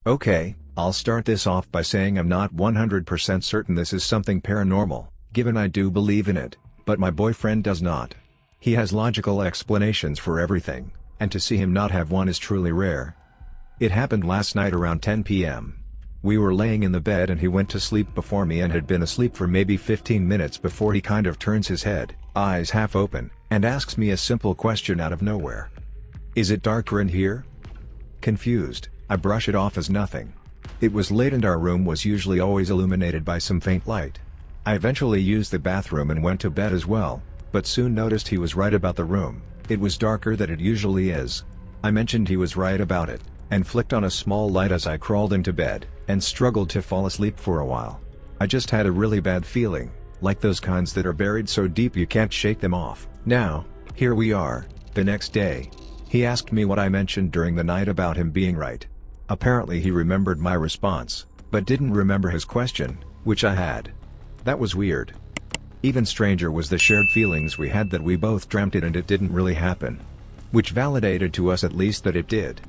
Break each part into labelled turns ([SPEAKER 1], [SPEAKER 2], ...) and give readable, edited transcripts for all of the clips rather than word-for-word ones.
[SPEAKER 1] Okay, I'll start this off by saying I'm not 100% certain this is something paranormal, given I do believe in it, but my boyfriend does not. He has logical explanations for everything, and to see him not have one is truly rare. It happened last night around 10 p.m. We were laying in the bed and he went to sleep before me and had been asleep for maybe 15 minutes before he kind of turns his head, eyes half open, and asks me a simple question out of nowhere. "Is it darker in here?" Confused, I brush it off as nothing. It was late and our room was usually always illuminated by some faint light. I eventually used the bathroom and went to bed as well, but soon noticed he was right about the room. It was darker than it usually is. I mentioned he was right about it, and flicked on a small light as I crawled into bed, and struggled to fall asleep for a while. I just had a really bad feeling, like those kinds that are buried so deep you can't shake them off. Now, here we are, the next day. He asked me what I mentioned during the night about him being right. Apparently he remembered my response, but didn't remember his question, which I had. That was weird. Even stranger was the shared feelings we had that we both dreamt it and it didn't really happen. Which validated to us at least that it did.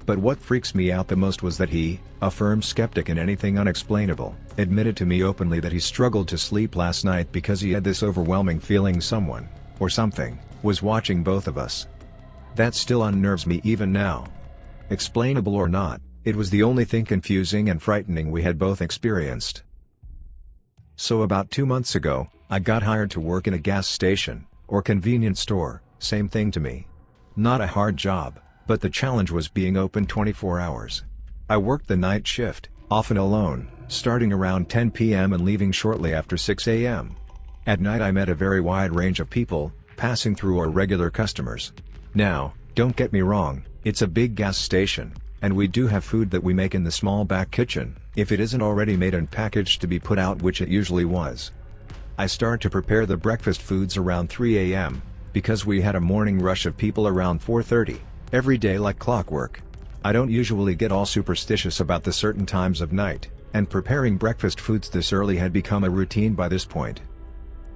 [SPEAKER 1] But what freaks me out the most was that he, a firm skeptic in anything unexplainable, admitted to me openly that he struggled to sleep last night because he had this overwhelming feeling someone, or something, was watching both of us. That still unnerves me even now. Explainable or not, it was the only thing confusing and frightening we had both experienced. So about 2 months ago, I got hired to work in a gas station, or convenience store, same thing to me. Not a hard job, but the challenge was being open 24 hours. I worked the night shift, often alone, starting around 10 p.m. and leaving shortly after 6 a.m. At night I met a very wide range of people, passing through our regular customers. Now, don't get me wrong, it's a big gas station, and we do have food that we make in the small back kitchen, if it isn't already made and packaged to be put out, which it usually was. I start to prepare the breakfast foods around 3 a.m., because we had a morning rush of people around 4:30, every day like clockwork. I don't usually get all superstitious about the certain times of night, and preparing breakfast foods this early had become a routine by this point.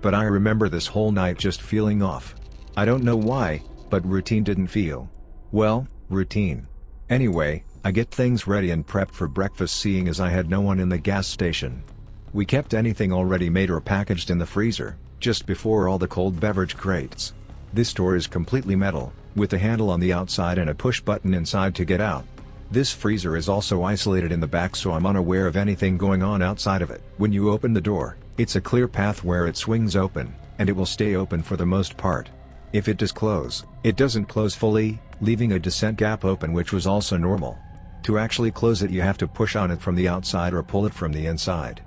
[SPEAKER 1] But I remember this whole night just feeling off. I don't know why, but routine didn't feel, well, routine. Anyway, I get things ready and prepped for breakfast, seeing as I had no one in the gas station. We kept anything already made or packaged in the freezer, just before all the cold beverage crates. This store is completely metal, with a handle on the outside and a push button inside to get out. This freezer is also isolated in the back, so I'm unaware of anything going on outside of it. When you open the door, it's a clear path where it swings open, and it will stay open for the most part. If it does close, it doesn't close fully, leaving a decent gap open, which was also normal. To actually close it you have to push on it from the outside or pull it from the inside.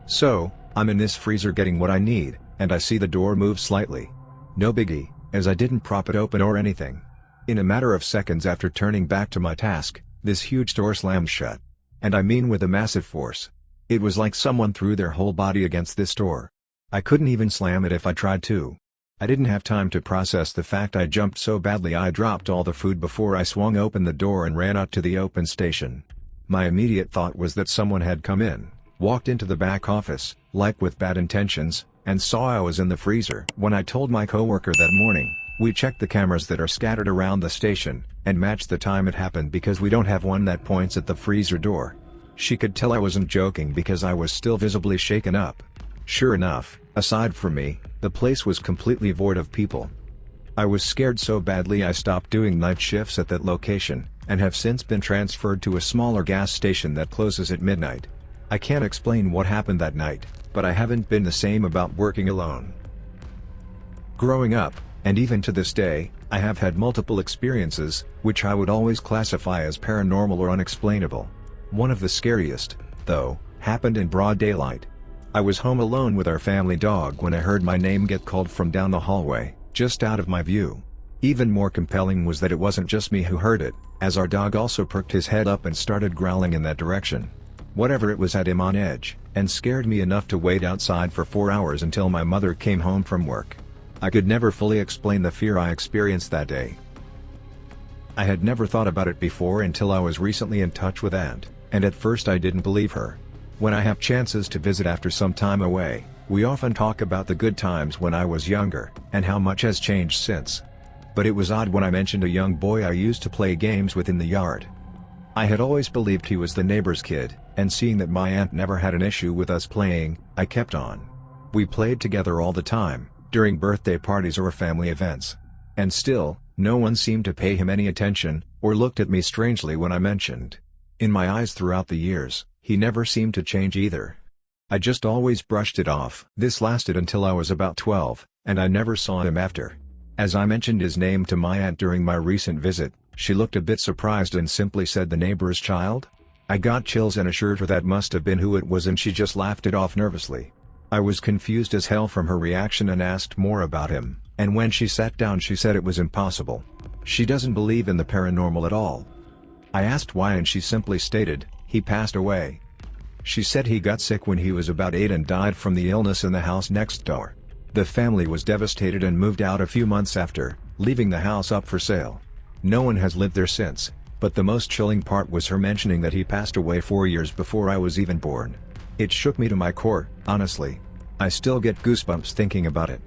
[SPEAKER 1] So, I'm in this freezer getting what I need, and I see the door move slightly. No biggie, as I didn't prop it open or anything. In a matter of seconds after turning back to my task, this huge door slammed shut. And I mean with a massive force. It was like someone threw their whole body against this door. I couldn't even slam it if I tried to. I didn't have time to process the fact I jumped so badly I dropped all the food before I swung open the door and ran out to the open station. My immediate thought was that someone had come in, walked into the back office, like with bad intentions, and saw I was in the freezer. When I told my coworker that morning, we checked the cameras that are scattered around the station, and matched the time it happened because we don't have one that points at the freezer door. She could tell I wasn't joking because I was still visibly shaken up. Sure enough, aside from me, the place was completely void of people. I was scared so badly I stopped doing night shifts at that location, and have since been transferred to a smaller gas station that closes at midnight. I can't explain what happened that night, but I haven't been the same about working alone. Growing up, and even to this day, I have had multiple experiences, which I would always classify as paranormal or unexplainable. One of the scariest, though, happened in broad daylight. I was home alone with our family dog when I heard my name get called from down the hallway, just out of my view. Even more compelling was that it wasn't just me who heard it, as our dog also perked his head up and started growling in that direction. Whatever it was had him on edge, and scared me enough to wait outside for 4 hours until my mother came home from work. I could never fully explain the fear I experienced that day. I had never thought about it before until I was recently in touch with Aunt, and at first I didn't believe her. When I have chances to visit after some time away, we often talk about the good times when I was younger, and how much has changed since. But it was odd when I mentioned a young boy I used to play games with in the yard. I had always believed he was the neighbor's kid, and seeing that my aunt never had an issue with us playing, I kept on. We played together all the time, during birthday parties or family events. And still, no one seemed to pay him any attention, or looked at me strangely when I mentioned. In my eyes throughout the years, he never seemed to change either. I just always brushed it off. This lasted until I was about 12, and I never saw him after. As I mentioned his name to my aunt during my recent visit, she looked a bit surprised and simply said, "The neighbor's child?" I got chills and assured her that must have been who it was, and she just laughed it off nervously. I was confused as hell from her reaction and asked more about him, and when she sat down she said it was impossible. She doesn't believe in the paranormal at all. I asked why and she simply stated, "He passed away." She said he got sick when he was about 8 and died from the illness in the house next door. The family was devastated and moved out a few months after, leaving the house up for sale. No one has lived there since, but the most chilling part was her mentioning that he passed away 4 years before I was even born. It shook me to my core, honestly. I still get goosebumps thinking about it.